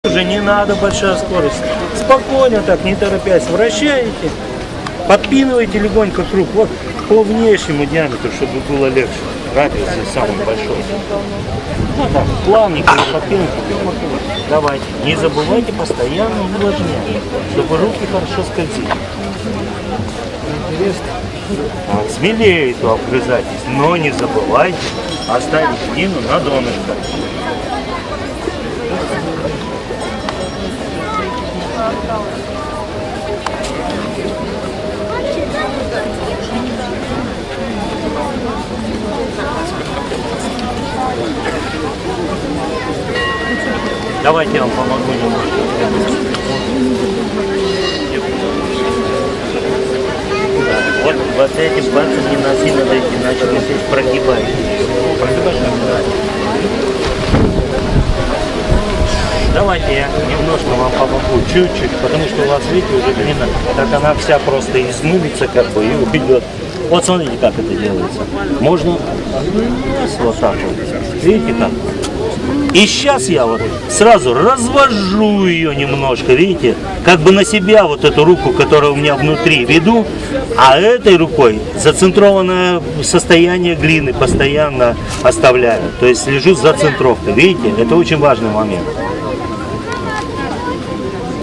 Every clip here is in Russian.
Уже не надо большая скорость. Спокойно так, не торопясь, вращаете, подпинываете легонько круг. Вот по внешнему диаметру, чтобы было легче. Радиус здесь самый большой. Вот так, плавненько подпинывайте. Давайте. Не забывайте постоянно увлажнять, чтобы руки хорошо скользили. Вот, смелее то обгрызайтесь, но не забывайте оставить глину на донышко. Давайте я вам помогу немножко. Вот этим пальцем не насильно дойти, иначе вы здесь прогибаете. Давайте я немножко вам помогу, чуть-чуть, потому что у вас, видите, уже глина, так она вся просто измылится как бы и уйдет. Вот смотрите, как это делается. Можно вот так вот. Видите как? И сейчас я вот сразу развожу ее немножко, видите, как бы на себя вот эту руку, которая у меня внутри, веду, а этой рукой зацентрованное состояние глины постоянно оставляю. То есть слежу за центровкой, видите, это очень важный момент.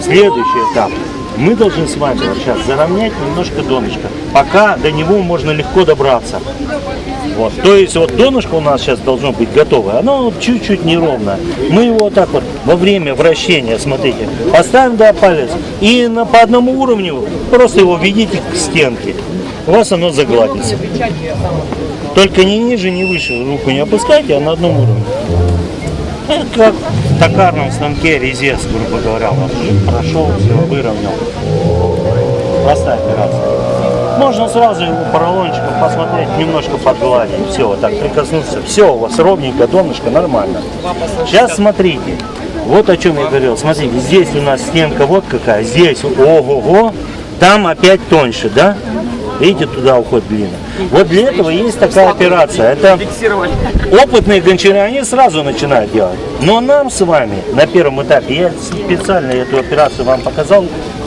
Следующий этап. Мы должны с вами вот сейчас заровнять немножко донышко, пока до него можно легко добраться. Вот. То есть вот донышко у нас сейчас должно быть готовое, оно чуть-чуть неровное. Мы его вот так вот во время вращения, смотрите, поставим палец и по одному уровню просто его ведите к стенке. У вас оно загладится. Только не ниже, не выше, руку не опускайте, а на одном уровне. Это как в токарном станке резец, грубо говоря, вот прошел, все, выровнял. Простая операция. Можно сразу его поролончиком посмотреть, немножко подгладить, все, вот так прикоснуться. Все, у вас ровненько, донышко, нормально. Сейчас смотрите, вот о чем я говорил. Смотрите, здесь у нас стенка вот какая, здесь ого-го, там опять тоньше, да? Видите, туда уходит глина. Вот для этого есть такая операция. Это опытные гончары, они сразу начинают делать. Но нам с вами на первом этапе, я специально эту операцию вам показал,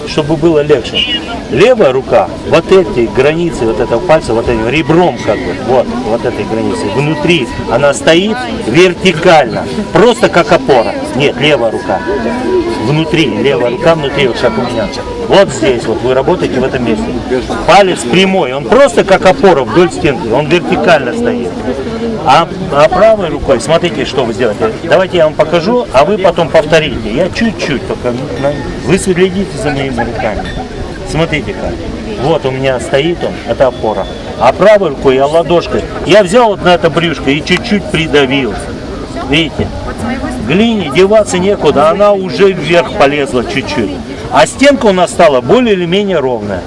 чтобы было легче. Левая рука, вот эти границы, вот этого пальца, вот этим ребром как бы, вот этой границы, внутри она стоит вертикально, просто как опора. Нет, левая рука. Внутри, левая рука внутри, вот как у меня. Вот здесь, вот вы работаете в этом месте. Палец прямой, он просто как опора вдоль стенки, он вертикально стоит. А правой рукой, смотрите, что вы сделаете. Давайте я вам покажу, а вы потом повторите. Я чуть-чуть только, вы следите за моими руками. Смотрите как. Вот у меня стоит он, это опора. А правой рукой я ладошкой, я взял вот на это брюшко и чуть-чуть придавил. Видите? Глине деваться некуда, она уже вверх полезла чуть-чуть. А стенка у нас стала более или менее ровная.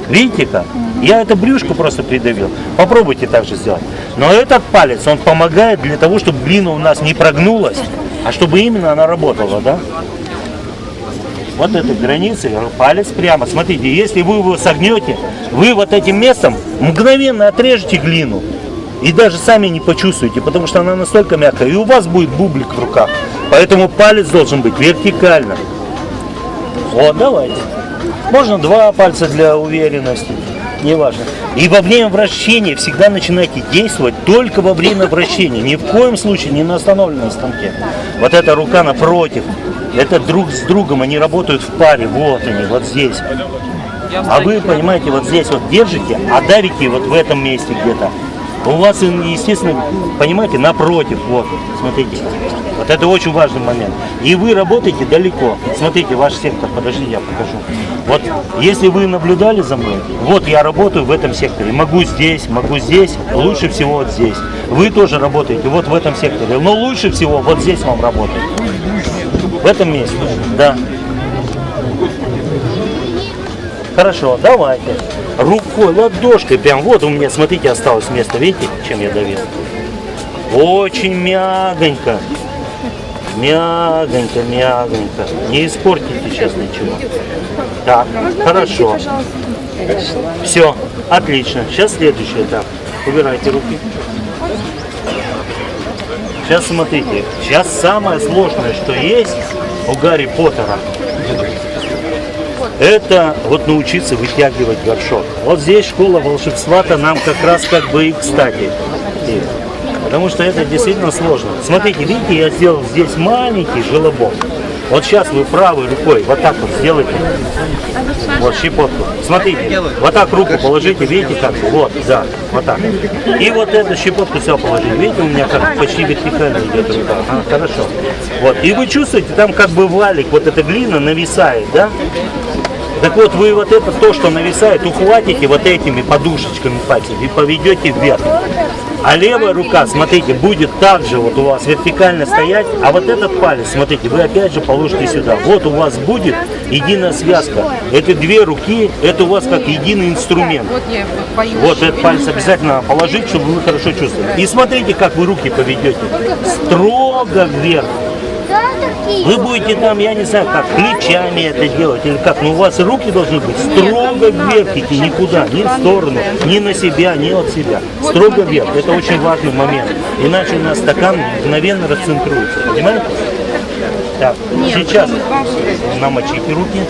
Видите как? Я это брюшко просто придавил. Попробуйте так же сделать. Но этот палец, он помогает для того, чтобы глина у нас не прогнулась, а чтобы именно она работала, да? Вот этой границы, палец прямо. Смотрите, если вы его согнете, вы вот этим местом мгновенно отрежете глину. И даже сами не почувствуете, потому что она настолько мягкая. И у вас будет бублик в руках. Поэтому палец должен быть вертикально. Вот, давайте. Можно два пальца для уверенности. Неважно. И во время вращения всегда начинайте действовать только во время вращения. Ни в коем случае не на остановленном станке. Вот эта рука напротив. Это друг с другом, они работают в паре. Вот они, вот здесь. А вы, понимаете, вот здесь вот держите, а давите вот в этом месте где-то. У вас, естественно, понимаете, напротив, вот, смотрите. Вот это очень важный момент. И вы работаете далеко. Смотрите, ваш сектор, подождите, я покажу. Вот, если вы наблюдали за мной, вот я работаю в этом секторе. Могу здесь, лучше всего вот здесь. Вы тоже работаете вот в этом секторе, но лучше всего вот здесь вам работать. В этом месте, да. Хорошо, давайте. Рукой, ладошкой, прям вот у меня, смотрите, осталось место. Видите, чем я давил? Очень мягонько. Мягонько, мягонько. Не испортите сейчас ничего. Так, хорошо. Все, отлично. Сейчас следующий этап. Убирайте руки. Сейчас смотрите. Сейчас самое сложное, что есть, у Гарри Поттера. Это вот научиться вытягивать горшок. Вот здесь школа волшебства-то нам как раз как бы и кстати. Потому что это действительно сложно. Смотрите, видите, я сделал здесь маленький желобок. Вот сейчас вы правой рукой вот так вот сделайте. Вот щепотку. Смотрите, вот так руку положите, видите как? Вот, да, вот так. И вот эту щепотку сюда положите. Видите, у меня как почти вертикально идет рука. Хорошо. Вот. И вы чувствуете, там как бы валик, вот эта глина нависает, да? Так вот, вы вот это, то, что нависает, ухватите вот этими подушечками пальцев и поведете вверх. А левая рука, смотрите, будет также вот у вас вертикально стоять, а вот этот палец, смотрите, вы опять же положите сюда. Вот у вас будет единая связка. Эти две руки, это у вас как единый инструмент. Вот этот палец обязательно положить, чтобы вы хорошо чувствовали. И смотрите, как вы руки поведете. Строго вверх. Вы будете там, я не знаю, как плечами это делать или как, но у вас руки должны быть строго вверх идти, никуда, ни в сторону, ни на себя, ни от себя. Строго вверх. Это очень важный момент. Иначе у нас стакан мгновенно расцентруется. Понимаете? Так, сейчас намочите руки.